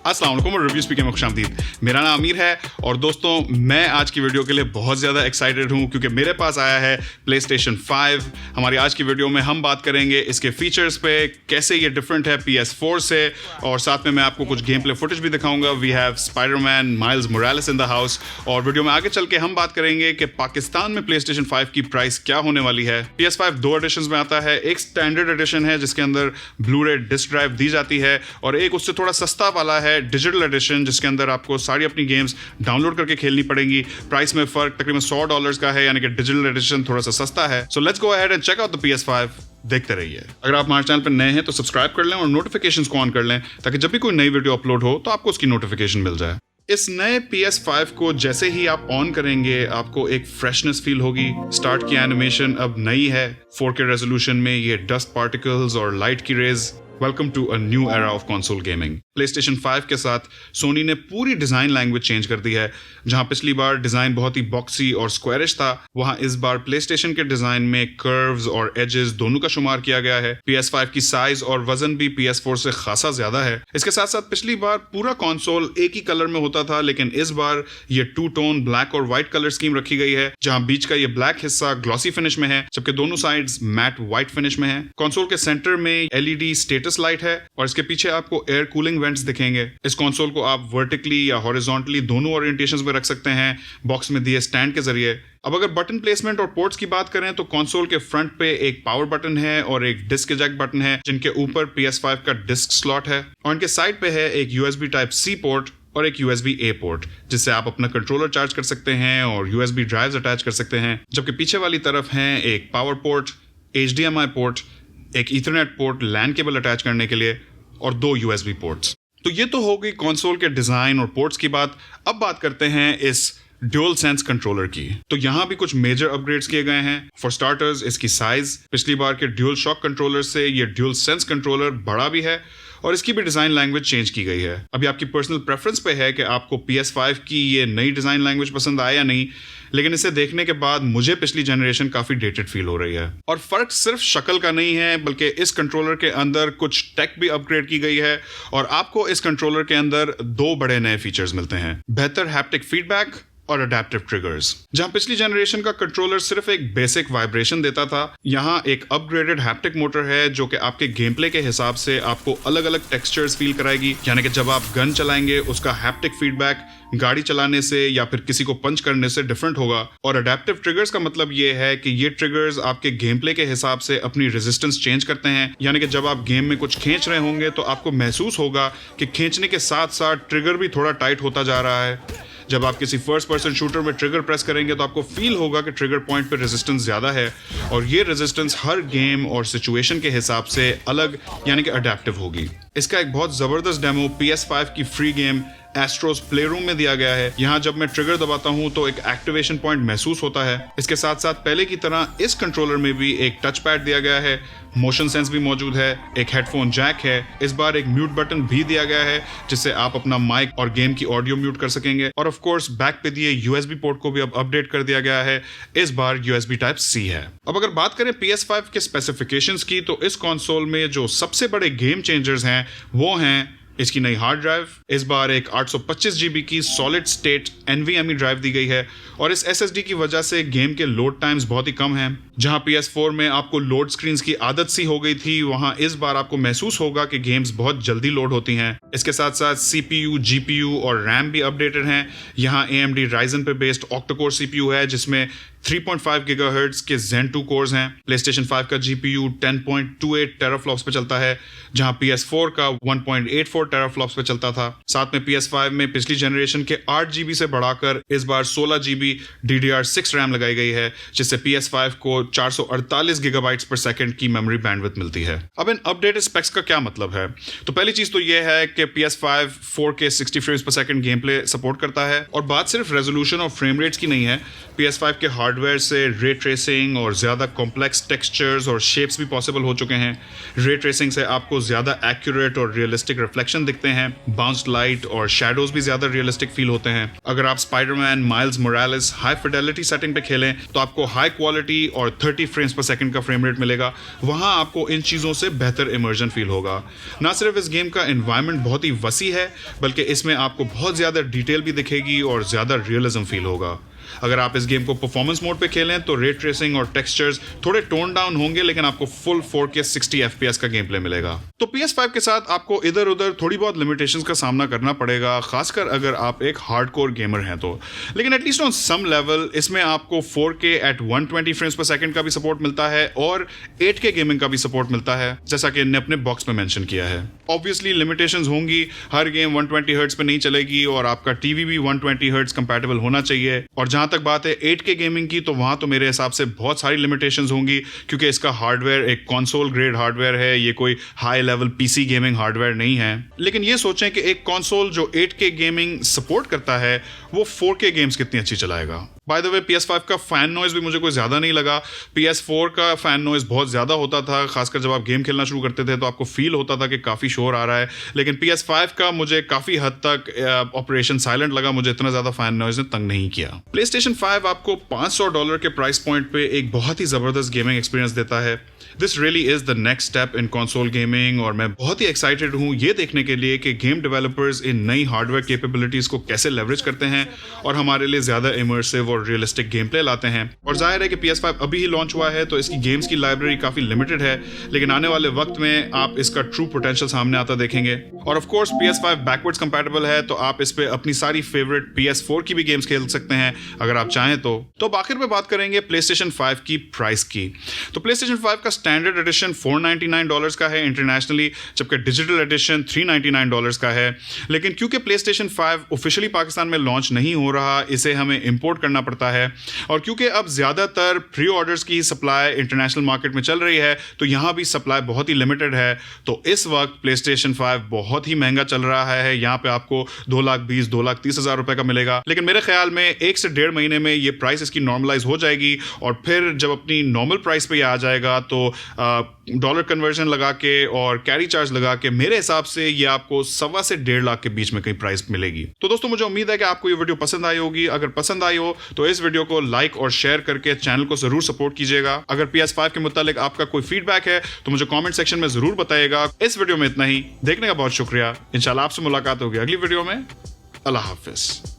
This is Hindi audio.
अस्सलाम वालेकुम और रिव्यू स्पीकर में खुशामदीद। मेरा नाम अमीर है और दोस्तों मैं आज की वीडियो के लिए बहुत ज़्यादा एक्साइटेड हूँ क्योंकि मेरे पास आया है PlayStation 5। हमारी आज की वीडियो में हम बात करेंगे इसके फीचर्स पे, कैसे ये डिफरेंट है PS4 से, और साथ में मैं आपको कुछ गेम प्ले फुटेज भी दिखाऊंगा। We have Spiderman Miles Morales in the house. और वीडियो में आगे चल के हम बात करेंगे कि पाकिस्तान में PlayStation 5 की प्राइस क्या होने वाली है। PS5 दो एडिशंस में आता है, एक स्टैंडर्ड एडिशन है जिसके अंदर ब्लू-रे डिस्क ड्राइव दी जाती है और एक उससे थोड़ा सस्ता वाला है डिजिटल एडिशन जिसके अंदर आपको सारी अपनी गेम्स डाउनलोड करके खेलनी पड़ेंगी। प्राइस में फर्क तकरीबन $100 का है, यानी कि डिजिटल एडिशन थोड़ा सा सस्ता है। So let's go ahead and check out the PS5। देखते रहिए। अगर आप हमारे चैनल पर नए हैं तो सब्सक्राइब कर लें और नोटिफिकेशंस को ऑन कर लें ताकि जब भी कोई नई वीडियो अपलोड हो तो आपको उसकी नोटिफिकेशन मिल जाए। इस नए PS5 को जैसे ही आप ऑन करेंगे आपको एक फ्रेशनेस फील होगी। स्टार्ट की एनिमेशन अब नई है, 4K रेजोल्यूशन में ये डस्ट पार्टिकल्स और लाइट की rays. Welcome to a new era of console gaming. PlayStation 5 के साथ सोनी ने पूरी डिजाइन लैंग्वेज चेंज कर दी है। जहां पिछली बार डिजाइन बहुत ही बॉक्सी और स्क्वायरिश था, वहां इस बार PlayStation के डिजाइन में कर्व्स और एजेस दोनों का शुमार किया गया है। PS5 की साइज और वजन भी PS4 से खासा ज्यादा है। इसके साथ साथ पिछली बार पूरा कंसोल एक ही कलर में होता था, लेकिन इस बार ये टू टोन ब्लैक और व्हाइट कलर स्कीम रखी गई है, जहां बीच का ये ब्लैक हिस्सा ग्लॉसी फिनिश में है जबकि दोनों साइड्स मैट व्हाइट फिनिश में है। कंसोल के सेंटर में LED स्टेटस लाइट है और इसके पीछे आपको एयर कूलिंग वेंट्स दिखेंगे। इस कंसोल को आप वर्टिकली या हॉरिजॉन्टली दोनों ओरिएंटेशंस में रख सकते हैं बॉक्स में दिए स्टैंड के जरिए। अब अगर बटन प्लेसमेंट और पोर्ट्स की बात करें तो कंसोल के फ्रंट पे एक पावर बटन है और एक डिस्क इजेक्ट बटन है जिनके ऊपर PS5 का डिस्क स्लॉट है, और इनके साइड पे है एक USB Type-C पोर्ट और एक USB-A पोर्ट जिससे आप अपना कंट्रोलर चार्ज कर सकते हैं और USB ड्राइव्स अटैच कर सकते हैं। जबकि पीछे वाली तरफ है एक पावर पोर्ट, HDMI पोर्ट, एक Ethernet port LAN cable attach करने के लिए और 2 USB पोर्ट्स। तो ये तो हो गई कंसोल के डिजाइन और पोर्ट्स की बात। अब बात करते हैं इस ड्यूल सेंस कंट्रोलर की। तो यहाँ भी कुछ मेजर अपग्रेड्स किए गए हैं। फॉर स्टार्टर्स इसकी साइज पिछली बार के ड्यूल शॉक कंट्रोलर से ये ड्यूल सेंस कंट्रोलर बड़ा भी है और इसकी भी डिजाइन लैंग्वेज चेंज की गई है। अभी आपकी पर्सनल प्रेफरेंस पे है कि आपको PS5 की ये नई डिजाइन लैंग्वेज पसंद आए या नहीं, लेकिन इसे देखने के बाद मुझे पिछली जनरेशन काफी डेटेड फील हो रही है। और फर्क सिर्फ शक्ल का नहीं है बल्कि इस कंट्रोलर के अंदर कुछ टेक भी अपग्रेड की गई है और आपको इस कंट्रोलर के अंदर 2 बड़े नए फीचर्स मिलते हैं, बेहतर हैप्टिक फीडबैक और अडेप्टिव ट्रिगर्स। जहां पिछली जनरेशन का कंट्रोलर सिर्फ एक बेसिक वाइब्रेशन देता था, यहां एक अपग्रेडेड हैप्टिक मोटर है जो कि आपके गेम प्ले के हिसाब से आपको अलग अलग टेक्सचर्स फील कराएगी। यानी कि जब आप गन चलाएंगे उसका हैप्टिक फीडबैक गाड़ी चलाने से या फिर किसी को पंच करने से डिफरेंट होगा। और अडेप्टिव ट्रिगर्स का मतलब ये है कि ये ट्रिगर्स आपके गेम प्ले के हिसाब से अपनी रेजिस्टेंस चेंज करते हैं। यानी कि जब आप गेम में कुछ खींच रहे होंगे तो आपको महसूस होगा कि खींचने के साथ साथ ट्रिगर भी थोड़ा टाइट होता जा रहा है। जब आप किसी फर्स्ट पर्सन शूटर में ट्रिगर प्रेस करेंगे तो आपको फील होगा कि ट्रिगर पॉइंट पे रेजिस्टेंस ज्यादा है और ये रेजिस्टेंस हर गेम और सिचुएशन के हिसाब से अलग यानी कि अडेप्टिव होगी। इसका एक बहुत जबरदस्त डेमो PS5 की फ्री गेम एस्ट्रोस प्लेरूम में दिया गया है। यहाँ जब मैं ट्रिगर दबाता हूँ तो एक एक्टिवेशन पॉइंट महसूस होता है। इसके साथ साथ पहले की तरह इस कंट्रोलर में भी एक टच पैड दिया गया है, मोशन सेंस भी मौजूद है, एक हेडफोन जैक है, इस बार एक म्यूट बटन भी दिया गया है जिससे आप अपना माइक और गेम की ऑडियो म्यूट कर सकेंगे, और ऑफ कोर्स बैक पे दिए USB पोर्ट को भी अब अपडेट कर दिया गया है, इस बार USB Type-C है। अब अगर बात करें PS5 के स्पेसिफिकेशंस की तो इस कंसोल में जो सबसे बड़े गेम चेंजर्स हैं वो हैं इसकी नई हार्ड ड्राइव। इस बार एक 825 GB की सॉलिड स्टेट NVMe ड्राइव दी गई है और इस SSD की वजह से गेम के लोड टाइम्स बहुत ही कम हैं। जहां PS4 में आपको लोड स्क्रीन्स की आदत सी हो गई थी, वहां इस बार आपको महसूस होगा कि गेम्स बहुत जल्दी लोड होती हैं। इसके साथ साथ CPU, GPU और RAM भी अपडेटेड हैं। यहाँ AMD Ryzen पे बेस्ड ऑक्टा-कोर CPU है जिसमें 3.5 GHz के Zen 2 कोर्स हैं। PlayStation 5 का GPU 10.28 टेराफ्लॉप्स पे चलता है जहां PS4 का 1.84 टेराफ्लॉप्स पे चलता था। साथ में PS5 में पिछली जनरेशन के 8 GB से बढ़ाकर इस बार 16 GB DDR6 RAM लगाई गई है जिससे PS5 को 448 GB पर सेकंड की मेमोरी बैंडविड्थ मिलती है। अब इन अपडेटेड स्पेक्स का क्या मतलब है? तो पहली चीज तो यह है कि PS5 4K 60 फ्रेम्स पर सेकंड गेम प्ले सपोर्ट करता है। और बात सिर्फ रेजोल्यूशन और फ्रेम रेट्स की नहीं है, PS5 के हार्ड हार्डवेयर से रे ट्रेसिंग और ज़्यादा कॉम्प्लेक्स टेक्सचर्स और शेप्स भी पॉसिबल हो चुके हैं। रे ट्रेसिंग से आपको ज़्यादा एक्यूरेट और रियलिस्टिक रिफ्लेक्शन दिखते हैं। बाउंस्ड लाइट और शैडोज भी ज़्यादा रियलिस्टिक फील होते हैं। अगर आप Spiderman Miles Morales high Fidelity setting पे खेलें तो आपको हाई क्वालिटी और 30 फ्रेम्स पर सेकंड का फ्रेम रेट मिलेगा। वहाँ आपको इन चीज़ों से बेहतर इमर्जन फील होगा। ना सिर्फ इस गेम का एनवायरनमेंट बहुत ही वसी है, बल्कि इसमें आपको बहुत ज़्यादा डिटेल भी दिखेगी और ज़्यादा रियलिज्म फील होगा। अगर आप इस गेम को परफॉर्मेंस मोड पे खेलें तो रे ट्रेसिंग और टेक्सचर्स थोड़े टोन डाउन होंगे, लेकिन आपको फुल 4K 60 FPS का गेम प्ले मिलेगा। तो PS5 के साथ आपको इधर उधर थोड़ी बहुत लिमिटेशंस का सामना करना पड़ेगा, खासकर अगर आप एक हार्डकोर गेमर हैं तो। लेकिन एटलीस्ट ऑन सम लेवल इसमें आपको 4K at 120 फ्रेम्स पर सेकंड का भी सपोर्ट मिलता है और 8K गेमिंग का भी सपोर्ट मिलता है, जैसा कि इन्होंने अपने बॉक्स में मेंशन किया है। ऑब्वियसली लिमिटेशंस होंगी, हर गेम 120 हर्ट्ज पे नहीं चलेगी और आपका टीवी भी 120 हर्ट्ज कंपैटिबल होना चाहिए। और जहां तक बात है 8K गेमिंग की, तो वहां तो मेरे हिसाब से बहुत सारी लिमिटेशंस होंगी, क्योंकि इसका हार्डवेयर एक कंसोल ग्रेड हार्डवेयर है, ये कोई high level PC gaming hardware नहीं है। लेकिन ये सोचें कि एक कंसोल जो 8K गेमिंग सपोर्ट करता है वो 4K गेम्स कितनी अच्छी चलाएगा। बाय द वे PS5 का फैन नॉइज भी मुझे कोई ज़्यादा नहीं लगा। PS4 का फैन नॉइज बहुत ज़्यादा होता था, खासकर जब आप गेम खेलना शुरू करते थे तो आपको फील होता था कि काफ़ी शोर आ रहा है। लेकिन PS5 का मुझे काफ़ी हद तक ऑपरेशन साइलेंट लगा, मुझे इतना ज़्यादा फैन नॉइज ने तंग नहीं किया। PlayStation 5 आपको $500 के प्राइस पॉइंट पे एक बहुत ही ज़बरदस्त गेमिंग एक्सपीरियंस देता है। This really is the next step in console gaming और मैं बहुत ही एक्साइटेड हूँ ये देखने के लिए कि गेम डेवलपर्स इन नई हार्डवेयर कैपेबिलिटीज़ को कैसे लेवरेज करते हैं और हमारे लिए ज़्यादा इमर्सिव और रियलिस्टिक गेम प्ले लाते हैं। और जाहिर है कि PS5 अभी ही लॉन्च हुआ है तो इसकी गेम्स की लाइब्रेरी काफ़ी लिमिटेड है, लेकिन आने वाले वक्त में आप इसका ट्रू पोटेंशियल सामने आता देखेंगे। और of course PS5 backwards compatible है, तो आप इस पे अपनी सारी फेवरेट PS4 की भी गेम्स खेल सकते हैं अगर आप चाहें तो। अब आखिर में बात करेंगे PlayStation 5 की प्राइस की। तो PlayStation 5 का स्टैंडर्ड एडिशन $499 का है इंटरनेशनली, जबकि डिजिटल एडिशन $399 का है। लेकिन क्योंकि PlayStation 5 ऑफिशियली पाकिस्तान में लॉन्च नहीं हो रहा, इसे हमें इंपोर्ट करना पड़ता है। और क्योंकि अब ज़्यादातर प्री ऑर्डर्स की सप्लाई इंटरनेशनल मार्केट में चल रही है, तो यहाँ भी सप्लाई बहुत ही लिमिटेड है। तो इस वक्त PlayStation 5 बहुत ही महंगा चल रहा है। यहाँ पे आपको 2,20,000-2,30,000 रुपए का मिलेगा। लेकिन मेरे ख्याल में 1 से 1.5 महीने में ये प्राइस इसकी नॉर्मलाइज हो जाएगी और फिर जब अपनी नॉर्मल प्राइस पे ये आ जाएगा तो डॉलर कन्वर्जन लगा के और कैरी चार्ज लगा के मेरे हिसाब से ये आपको 1.25 से 1.5 लाख के बीच में कहीं प्राइस मिलेगी। तो दोस्तों मुझे उम्मीद है कि आपको ये वीडियो पसंद आई होगी। अगर पसंद आई हो तो इस वीडियो को लाइक और शेयर करके चैनल को जरूर सपोर्ट कीजिएगा। अगर PS5 के मुतालिक आपका कोई फीडबैक है तो मुझे कमेंट सेक्शन में जरूर बताइएगा। इस वीडियो में इतना ही, देखने का बहुत शुक्रिया। इंशाल्लाह आपसे मुलाकात होगी अगली वीडियो में। अल्लाह हाफिज।